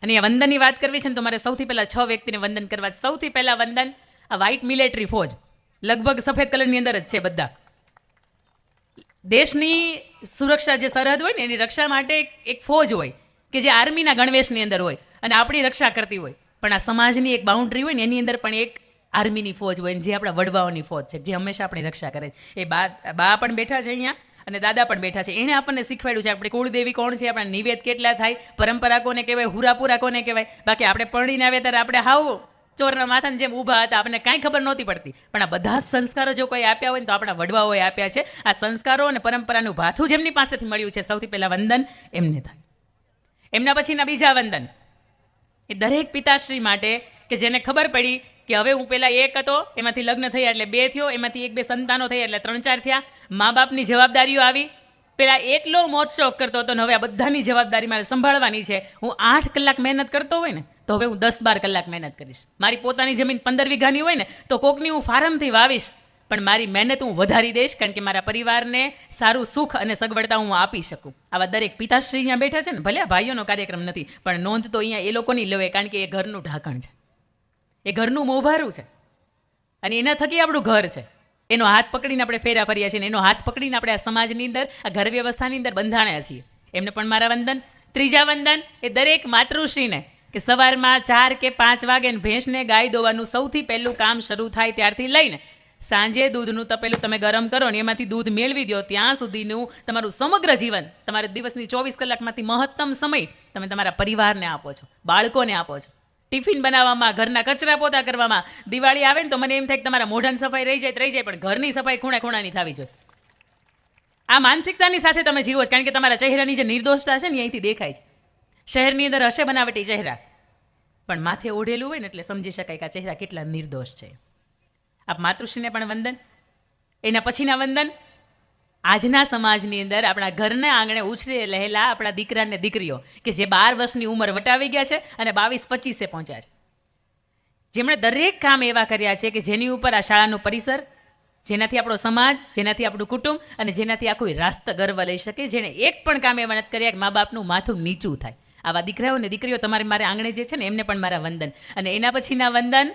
અને એ વંદનની વાત કરવી છે ને તો મારે સૌથી પહેલાં 6 વ્યક્તિને વંદન કરવા. સૌથી પહેલાં વંદન આ વ્હાઇટ મિલિટરી ફોજ, લગભગ સફેદ કલરની અંદર જ છે બધા. દેશની સુરક્ષા, જે સરહદ હોય ને એની રક્ષા માટે એક ફોજ હોય કે જે આર્મીના ગણવેશની અંદર હોય અને આપણી રક્ષા કરતી હોય. પણ આ સમાજની એક બાઉન્ડ્રી હોય ને એની અંદર પણ એક આર્મીની ફોજ હોય, જે આપણા વડવાઓની ફોજ છે, જે હંમેશા આપણી રક્ષા કરે છે. એ બા પણ બેઠા છે અહીંયા અને દાદા પણ બેઠા છે. એણે આપણને શીખવાડ્યું છે આપણી કુળદેવી કોણ છે, આપણા નિવેદ કેટલા થાય, પરંપરા કોને કહેવાય, હુરાપુરા કોને કહેવાય. બાકી આપણે પરણીને આવ્યા ત્યારે આપણે હાવ ચોરના માથાની જેમ ઊભા હતા, આપણને કાંઈ ખબર નહોતી પડતી. પણ આ બધા જ સંસ્કારો જો કોઈ આપ્યા હોય ને તો આપણા વડવાઓએ આપ્યા છે. આ સંસ્કારો અને પરંપરાનું ભાથું જેમની પાસેથી મળ્યું છે, સૌથી પહેલાં વંદન એમને થાય. એમના પછીના બીજા વંદન એ દરેક પિતાશ્રી માટે કે જેને ખબર પડી કે હવે હું પહેલાં એક હતો, એમાંથી લગ્ન થયા એટલે 2 થયો, એમાંથી 1-2 સંતાનો થયા એટલે 3-4 થયા. મા બાપની જવાબદારીઓ આવી. પહેલાં એકલો મોજ શોખ કરતો હતો ને હવે આ બધાની જવાબદારી મારે સંભાળવાની છે. હું 8 કલાક મહેનત કરતો હોય ને તો હવે હું 10-12 કલાક મહેનત કરીશ. મારી પોતાની જમીન 15 વીઘાની હોય ને તો કોકની હું ફાર્મથી વાવીશ, પણ મારી મહેનત હું વધારી દઈશ, કારણ કે મારા પરિવારને સારું સુખ અને સગવડતા હું આપી શકું. આવા દરેક પિતાશ્રી અહીંયા બેઠા છે ને, ભલે આ ભાઈઓનો કાર્યક્રમ નથી, પણ નોંધ તો અહીંયા એ લોકોની લેવાય, કારણ કે એ ઘરનું ઢાંકણ છે, એ ઘરનું મોભારું છે અને એના થકી આપણું ઘર છે. એનો હાથ પકડીને આપણે ફેરા ફર્યા છીએ, એનો હાથ પકડીને આપણે આ સમાજની અંદર, આ ઘર વ્યવસ્થાની અંદર બંધાણ્યા છીએ. એમને પણ મારા વંદન. ત્રીજા વંદન એ દરેક માતૃશ્રીને કે સવારમાં 4 કે 5 વાગે ભેંસને ગાય દોવાનું સૌથી પહેલું કામ શરૂ થાય ત્યારથી લઈને સાંજે દૂધનું તપેલું તમે ગરમ કરો ને એમાંથી દૂધ મેળવી દો ત્યાં સુધીનું તમારું સમગ્ર જીવન, તમારા દિવસની 24 કલાકમાંથી મહત્તમ સમય તમે તમારા પરિવારને આપો છો, બાળકોને આપો છો. ટિફિન બનાવવામાં, ઘરના કચરા પોતા કરવામાં. દિવાળી આવે ને તો મને એમ થાય કે તમારા મોઢાની સફાઈ રહી જાય, પણ ઘરની સફાઈ ખૂણે ખૂણાની થવી જોઈએ. આ માનસિકતાની સાથે તમે જીવો છો, કારણ કે તમારા ચહેરાની જે નિર્દોષતા છે ને અહીંથી દેખાય છે. શહેરની અંદર હશે બનાવટી ચહેરા, પણ માથે ઓઢેલું હોય ને એટલે સમજી શકાય કે આ ચહેરા કેટલા નિર્દોષ છે. આપ માતૃશ્રીને પણ વંદન. એના પછીના વંદન આજના સમાજની અંદર આપણા ઘરના આંગણે ઉછરી રહેલા આપણા દીકરાને દીકરીઓ કે જે 12 વર્ષની ઉંમર વટાવી ગયા છે અને 22-25 પહોંચ્યા છે, જેમણે દરેક કામ એવા કર્યા છે કે જેની ઉપર આ શાળાનું પરિસર, જેનાથી આપણો સમાજ, જેનાથી આપણું કુટુંબ અને જેનાથી આખું રાષ્ટ્ર ગર્વ લઈ શકે. જેણે એક પણ કામ એવા નથી કર્યા કે મા બાપનું માથું નીચું થાય. આવા દીકરાઓ અને દીકરીઓ તમારે મારે આંગણે જે છે ને એમને પણ મારા વંદન. અને એના પછીના વંદન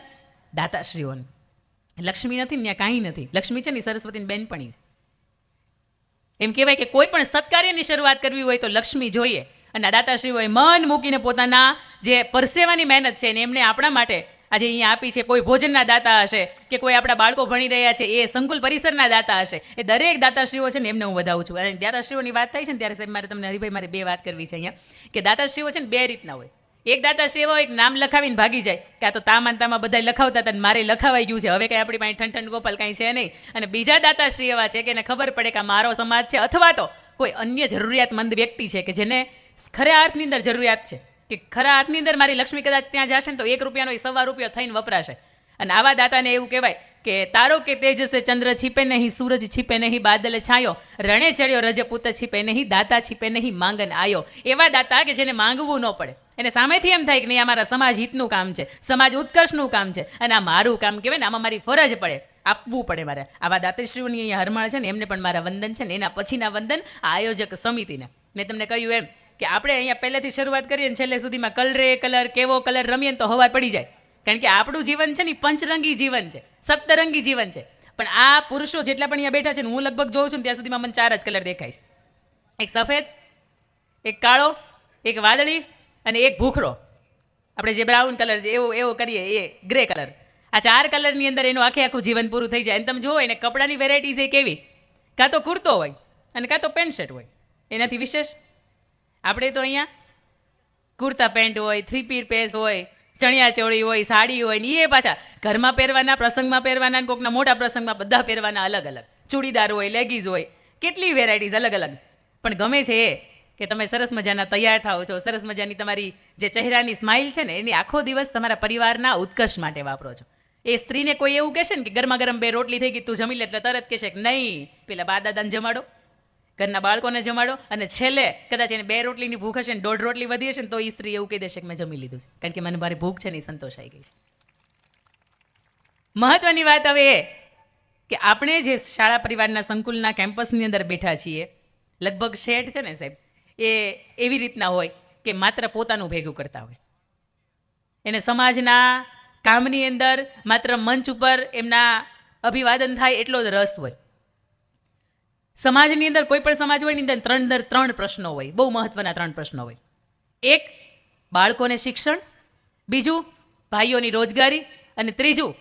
દાતાશ્રીઓને. લક્ષ્મી નથી ને ત્યાં કાંઈ નથી. લક્ષ્મી છે ને સરસ્વતીની બેનપણી છે. એમ કહેવાય કે કોઈ પણ સત્કાર્યની શરૂઆત કરવી હોય તો લક્ષ્મી જોઈએ. અને આ દાતાશ્રીઓએ મન મૂકીને પોતાના જે પરસેવાની મહેનત છે ને એમને આપણા માટે આજે અહીંયા આપી છે. કોઈ ભોજનના દાતા હશે કે કોઈ આપણા બાળકો ભણી રહ્યા છે એ સંકુલ પરિસરના દાતા હશે. એ દરેક દાતાશ્રીઓ છે ને એમને હું વધાવું છું. અને દાતાશ્રીઓની વાત થાય છે ને ત્યારે સાહેબ મારે તમને હરિભાઈ મારે 2 વાત કરવી છે અહીંયા કે દાતાશ્રીઓ છે ને 2 રીતના હોય. એક દાતાશ્રી એવો એક નામ લખાવીને ભાગી જાય કે આ તો તામાં બધા લખાવતા હતા, મારે લખાવાઈ ગયું છે, હવે કંઈ આપણી પાસે ઠંઠન ગોપાલ કાંઈ છે નહીં. અને બીજા દાતાશ્રી એવા છે કે એને ખબર પડે કે મારો સમાજ છે અથવા તો કોઈ અન્ય જરૂરિયાતમંદ વ્યક્તિ છે કે જેને ખરા અર્થની અંદર જરૂરિયાત છે, કે ખરા અર્થની અંદર મારી લક્ષ્મી કદાચ ત્યાં જશે ને તો 1 રૂપિયાનો 1.25 રૂપિયા થઈને વપરાશે. અને આવા દાતાને એવું કહેવાય કે તારો કે તેજ સે ચંદ્ર છીપે નહીં, સૂરજ છીપે નહીં, બાદલ છાયો, રણે ચડ્યો રજપૂત છીપે નહીં, દાતા છીપે નહીં, માંગન આયો. એવા દાતા કે જેને માંગવું ન પડે, એને સામેથી એમ થાય કે નહીં આ મારા સમાજ હિતનું કામ છે, સમાજ ઉત્કર્ષનું કામ છે અને આ મારું કામ કહેવાય ને, આમાં મારી ફરજ પડે, આપવું પડે મારે. આવા દાતાશ્રીઓની અહીંયા હરમાળ છે ને એમને પણ મારા વંદન છે ને. એના પછીના વંદન આ આયોજક સમિતિને. મેં તમને કહ્યું એમ કે આપણે અહીંયા પહેલેથી શરૂઆત કરીએ ને છેલ્લે સુધીમાં કલર કેવો કલર રમીએ તો હવાર પડી જાય, કારણ કે આપણું જીવન છે ને પંચરંગી જીવન છે, સપ્તરંગી જીવન છે. પણ આ પુરુષો જેટલા પણ અહીંયા બેઠા છે ને હું લગભગ જોઉં છું ને ત્યાં સુધીમાં મને 4 જ કલર દેખાય છે. એક સફેદ, એક કાળો, એક વાદળી અને એક ભૂખરો. આપણે જે બ્રાઉન કલર છે એવો કરીએ એ ગ્રે કલર. આ 4 કલરની અંદર એનું આખું જીવન પૂરું થઈ જાય. અને તમે જુઓ એને કપડાની વેરાયટીઝ એ કેવી, કાં તો કુર્તો હોય અને કાં તો પેન્ટ શર્ટ હોય. એનાથી વિશેષ આપણે તો અહીંયા કુર્તા પેન્ટ હોય, 3 પીસ હોય, ચણિયા ચોળી હોય, સાડી હોય ને એ પાછા ઘરમાં પહેરવાના, પ્રસંગમાં પહેરવાના, કોકના મોટા પ્રસંગમાં બધા પહેરવાના અલગ અલગ. ચૂડીદાર હોય, લેગીઝ હોય, કેટલી વેરાયટીઝ અલગ અલગ. પણ ગમે છે એ કે તમે સરસ મજાના તૈયાર થાઓ છો, સરસ મજાની તમારી જે ચહેરાની સ્માઇલ છે ને એની આખો દિવસ તમારા પરિવારના ઉત્કર્ષ માટે વાપરો છો. એ સ્ત્રીને કોઈ એવું કહેશે ને કે ગરમા ગરમ 2 રોટલી થઈ ગઈ તું જમી લે, એટલે તરત કહેશે કે નહીં પેલા બા દાદાને જમાડો, ઘરના બાળકોને જમાડો, અને છેલ્લે કદાચ એને 2 રોટલીની ભૂખ હશે ને 1.5 રોટલી વધી હશે ને તો એ સ્ત્રી એવું કહી દેશે કે મેં જમી લીધું છે, કારણ કે મને મારી ભૂખ છે ને એ સંતોષાઈ ગઈ છે. મહત્વની વાત હવે એ કે આપણે જે શાળા પરિવારના સંકુલના કેમ્પસની અંદર બેઠા છીએ, લગભગ શેઠ છે ને સાહેબ એ એવી રીતના હોય કે માત્ર પોતાનું ભેગું કરતા હોય. એને સમાજના કામની અંદર માત્ર મંચ ઉપર એમના અભિવાદન થાય એટલો જ રસ હોય. સમાજની અંદર કોઈ પણ સમાજ હોય ની અંદર ત્રણ પ્રશ્નો હોય, બહુ મહત્વના 3 પ્રશ્નો હોય. એક, બાળકોને શિક્ષણ, બીજું ભાઈઓની રોજગારી, અને ત્રીજું,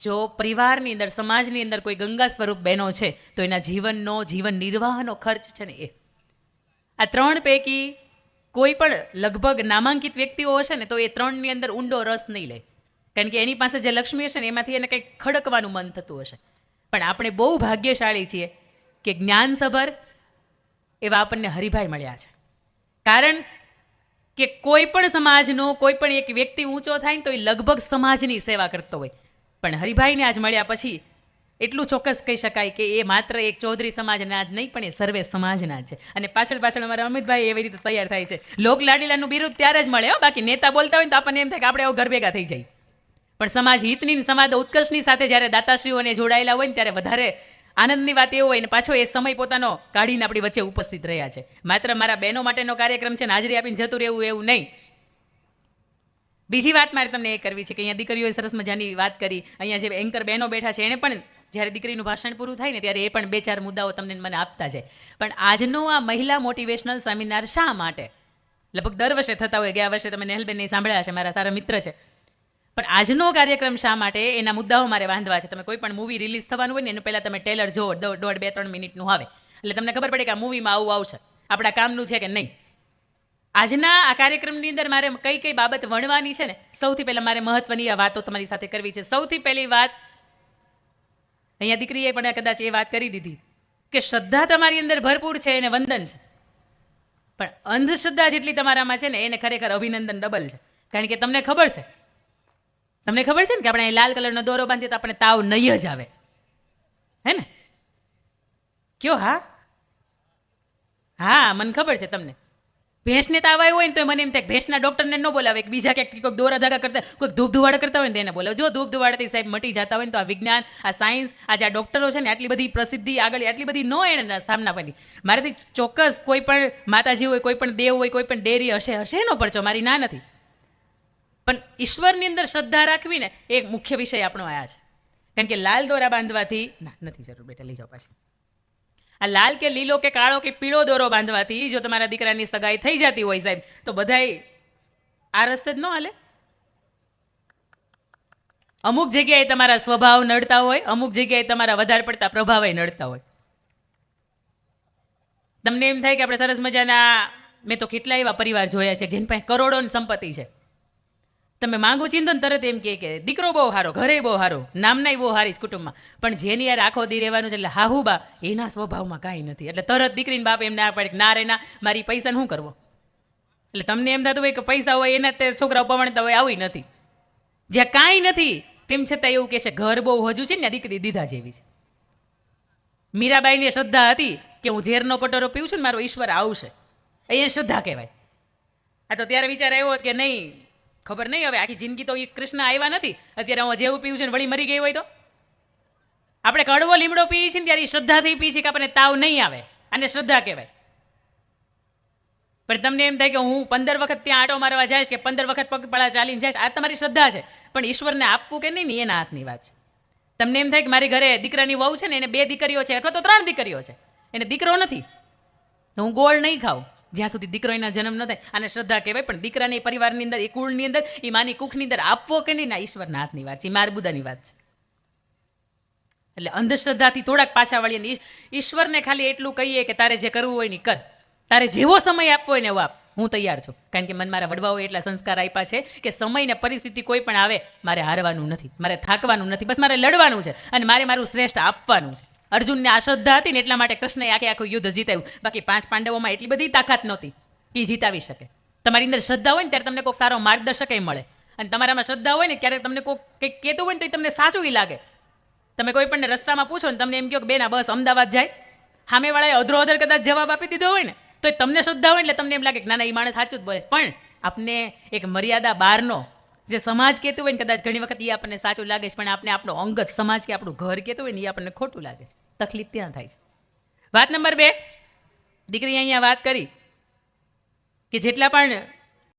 જો પરિવારની અંદર સમાજની અંદર કોઈ ગંગા સ્વરૂપ બહેનો છે તો એના જીવન નિર્વાહનો ખર્ચ છે ને એ. આ 3 પૈકી કોઈ પણ લગભગ નામાંકિત વ્યક્તિઓ હશે ને તો એ 3ની અંદર ઊંડો રસ નહીં લે, કારણ કે એની પાસે જે લક્ષ્મી હશે ને એમાંથી એને કંઈક ખડકવાનું મન થતું હશે. પણ આપણે બહુ ભાગ્યશાળી છીએ કે જ્ઞાનસભર એવા આપણને હરિભાઈ મળ્યા છે. કારણ કે કોઈ પણ સમાજનો કોઈ પણ એક વ્યક્તિ ઊંચો થાય ને તો એ લગભગ સમાજની સેવા કરતો હોય. પણ હરિભાઈને આજ મળ્યા પછી એટલું ચોક્કસ કહી શકાય કે એ માત્ર એક ચૌધરી સમાજના જ નહીં પણ એ સર્વે સમાજના જ છે. અને પાછળ અમારા અમિતભાઈ એવી રીતે તૈયાર થાય છે. લોકલાડીલાનું બિરુદ ત્યારે જ મળે, બાકી નેતા બોલતા હોય ને તો આપણને એમ થાય કે આપણે ઘર ભેગા થઈ જાય. પણ સમાજ હિતની સમાજ ઉત્કર્ષની સાથે જ્યારે દાતાશ્રીઓને જોડાયેલા હોય ને ત્યારે વધારે આનંદની વાત એવું હોય ને પાછો એ સમય પોતાનો કાઢીને આપણી વચ્ચે ઉપસ્થિત રહ્યા છે. માત્ર મારા બહેનો માટેનો કાર્યક્રમ છે ને હાજરી આપીને જતું રહેવું એવું નહીં. બીજી વાત મારે તમને એ કરવી છે કે અહીંયા દીકરીઓએ સરસ મજાની વાત કરી, અહીંયા જે એન્કર બહેનો બેઠા છે એણે પણ જ્યારે દીકરીનું ભાષણ પૂરું થાય ને ત્યારે એ પણ 2-4 મુદ્દાઓ તમને મને આપતા જાય. પણ આજનો આ મહિલા મોટિવેશનલ સેમિનાર શા માટે? લગભગ દર વર્ષે થતા હોય, ગયા વર્ષે તમે નેહલબેનને સાંભળ્યા છે, મારા સારા મિત્ર છે. પણ આજનો કાર્યક્રમ શા માટે, એના મુદ્દાઓ મારે બાંધવા છે. તમે કોઈ પણ મૂવી રિલીઝ થવાનું હોય ને એનું પહેલાં તમે ટ્રેલર જુઓ, 1.5-2-3 મિનિટનું આવે એટલે તમને ખબર પડે કે આ મૂવીમાં આવું આવશે, આપણા કામનું છે કે નહીં. આજના આ કાર્યક્રમની અંદર મારે કઈ કઈ બાબત વણવાની છે ને, સૌથી પહેલાં મારે મહત્વની આ વાતો તમારી સાથે કરવી છે. સૌથી પહેલી વાત, અહીંયા દીકરીએ પણ કદાચ એ વાત કરી દીધી કે શ્રદ્ધા તમારી અંદર ભરપૂર છે એને વંદન છે, પણ અંધશ્રદ્ધા જેટલી તમારામાં છે ને એને ખરેખર અભિનંદન ડબલ છે. કારણ કે તમને ખબર છે ને કે આપણે લાલ કલરનો દોરો બાંધીએ તો આપણે તાવ નહીં જ આવે, હે ને? કયો? હા મને ખબર છે. તમને ભેંસને તાવ આવ્યો હોય ને તો મને એમ થાય ભેંસના ડૉક્ટરને ન બોલાવે, બીજા ક્યાંક કોઈક દોરા ધાગા કરતા, કોઈક ધૂપ ધુવાડા કરતા હોય ને તેને બોલાવે. જો ધૂપ ધુવાડાથી સાહેબ મટી જતા હોય ને તો આ વિજ્ઞાન, આ સાયન્સ, આ જે આ ડૉક્ટરો છે ને આટલી બધી પ્રસિદ્ધિ આગળ આટલી બધી ન એને સ્થાપના કરી. મારાથી ચોક્કસ કોઈ પણ માતાજી હોય, કોઈ પણ દેવ હોય, કોઈ પણ ડેરી હશે એનો પરચો, મારી ના નથી. પણ ઈશ્વરની અંદર શ્રદ્ધા રાખવી ને એક મુખ્ય વિષય આપણો આયા છે. કારણ કે લાલ દોરા બાંધવાથી નથી જરૂર, બેટા લઈ જાઓ પાછી. આ લાલ કે લીલો કે કાળો કે પીળો દોરો બાંધવાથી જો તમારા દીકરાની સગાઈ થઈ જતી હોય સાહેબ તો બધાય આ રસ્તે જ ન હાલે. અમુક જગ્યાએ તમારા સ્વભાવ નડતા હોય, અમુક જગ્યાએ તમારા વધારે પડતા પ્રભાવે નડતા હોય. તમને એમ થાય કે આપણે સરસ મજાના, મેં તો કેટલા એવા પરિવાર જોયા છે જેની પાસે કરોડોની સંપત્તિ છે. તમે માંગો ચિંતન તરત એમ કે દીકરો બહુ સારો, ઘરે બહુ સારો, નામનાય બહુ સારી કુટુંબમાં, પણ જેની યાર આખો દી રહેવાનું છે એટલે હાહુબા એના સ્વભાવમાં કાંઈ નથી. એટલે તરત દીકરીને બાપ એમ ના પાડે કે ના રે ના, મારી પૈસાને શું કરવો. એટલે તમને એમ થતું હોય કે પૈસા હોય એના તે છોકરાઓ પવણતા હોય, આવી નથી. જ્યાં કાંઈ નથી તેમ છતાં એવું કહે છે ઘર બહુ હજુ છે ને દીકરી દીધા જેવી છે. મીરાબાઈની શ્રદ્ધા હતી કે હું ઝેરનો કટોરો પીવું છું ને મારો ઈશ્વર આવશે, એ શ્રદ્ધા કહેવાય. આ તો ત્યારે વિચાર આવ્યો કે નહીં, ખબર નહીં હવે આખી જિંદગી તો એ કૃષ્ણ આવ્યા નથી, અત્યારે હું જેવું પીવું છે ને વળી મરી ગઈ હોય તો. આપણે કડવો લીમડો પીએ છીએ ને ત્યારે શ્રદ્ધાથી પીએ છીએ કે આપણને તાવ નહીં આવે, આને શ્રદ્ધા કહેવાય. પણ તમને એમ થાય કે હું 15 વખત ત્યાં આંટો મારવા જઈશ કે 15 વખત પગપાળા ચાલીને જઈશ, આ તમારી શ્રદ્ધા છે. પણ ઈશ્વરને આપવું કે નહીં એના હાથની વાત છે. તમને એમ થાય કે મારી ઘરે દીકરાની વહુ છે ને એને 2 દીકરીઓ છે અથવા તો 3 દીકરીઓ છે, એને દીકરો નથી, તો હું ગોળ નહીં ખાઉં જ્યાં સુધી દીકરો એના જન્મ ન થાય. આને શ્રદ્ધા કહેવાય. પણ દીકરાની પરિવારની અંદર, એ કુળની અંદર, એ માની કુખની અંદર આપવો કે નહીં, ના ઈશ્વરના હાથની વાત છે, એ મારબુદાની વાત છે. એટલે અંધશ્રદ્ધાથી થોડાક પાછા વળીએ. ઈશ્વરને ખાલી એટલું કહીએ કે તારે જે કરવું હોય ને કર, તારે જેવો સમય આપવો હોય ને એવો આપ, હું તૈયાર છું. કારણ કે મને મારા વડવાઓએ એટલા સંસ્કાર આપ્યા છે કે સમય ને પરિસ્થિતિ કોઈ પણ આવે મારે હારવાનું નથી, મારે થાકવાનું નથી, બસ મારે લડવાનું છે અને મારે મારું શ્રેષ્ઠ આપવાનું છે. અર્જુનને આ શ્રદ્ધા હતી ને એટલા માટે કૃષ્ણએ આખું યુદ્ધ જીતાવ્યું. બાકી 5 પાંડવોમાં એટલી બધી તાકાત નહોતી કે જીતાવી શકે. તમારી અંદર શ્રદ્ધા હોય ને ત્યારે તમને કોઈ સારો માર્ગદર્શક મળે, અને તમારામાં શ્રદ્ધા હોય ને ત્યારે તમને કોઈ કંઈક કહેતું હોય ને તો તમને સાચું લાગે. તમે કોઈ પણ રસ્તામાં પૂછો ને તમને એમ કહો કે બેના બસ અમદાવાદ જાય, સામેવાળાએ અધરો અધર કદાચ જવાબ આપી દીધો હોય ને તો તમને શ્રદ્ધા હોય એટલે તમને એમ લાગે કે ના ના એ માણસ સાચું જ બોલે. પણ આપને એક મર્યાદા બહારનો જે સમાજ કહેતું હોય ને કદાચ ઘણી વખત એ આપણને સાચું લાગે છે, પણ આપણે આપણો અંગત સમાજ કે આપણું ઘર કહેતું હોય ને એ આપણને ખોટું લાગે છે. તકલીફ ત્યાં થાય છે. વાત નંબર 2, દીકરી અહીંયા વાત કરી કે જેટલા પણ